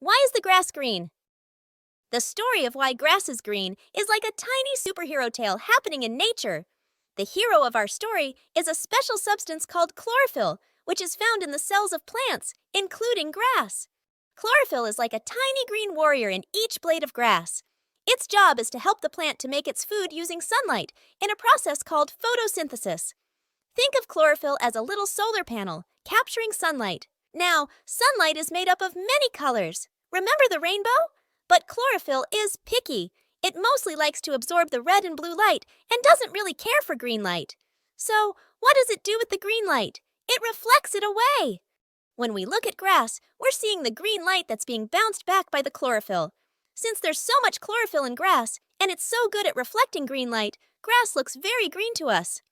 Why is the grass green? The story of why grass is green is like a tiny superhero tale happening in nature. The hero of our story is a special substance called chlorophyll, which is found in the cells of plants, including grass. Chlorophyll is like a tiny green warrior in each blade of grass. Its job is to help the plant to make its food using sunlight in a process called photosynthesis. Think of chlorophyll as a little solar panel, capturing sunlight. Now, sunlight is made up of many colors. Remember the rainbow? But chlorophyll is picky. It mostly likes to absorb the red and blue light and doesn't really care for green light. So, what does it do with the green light? It reflects it away. When we look at grass, we're seeing the green light that's being bounced back by the chlorophyll. Since there's so much chlorophyll in grass, and it's so good at reflecting green light, grass looks very green to us.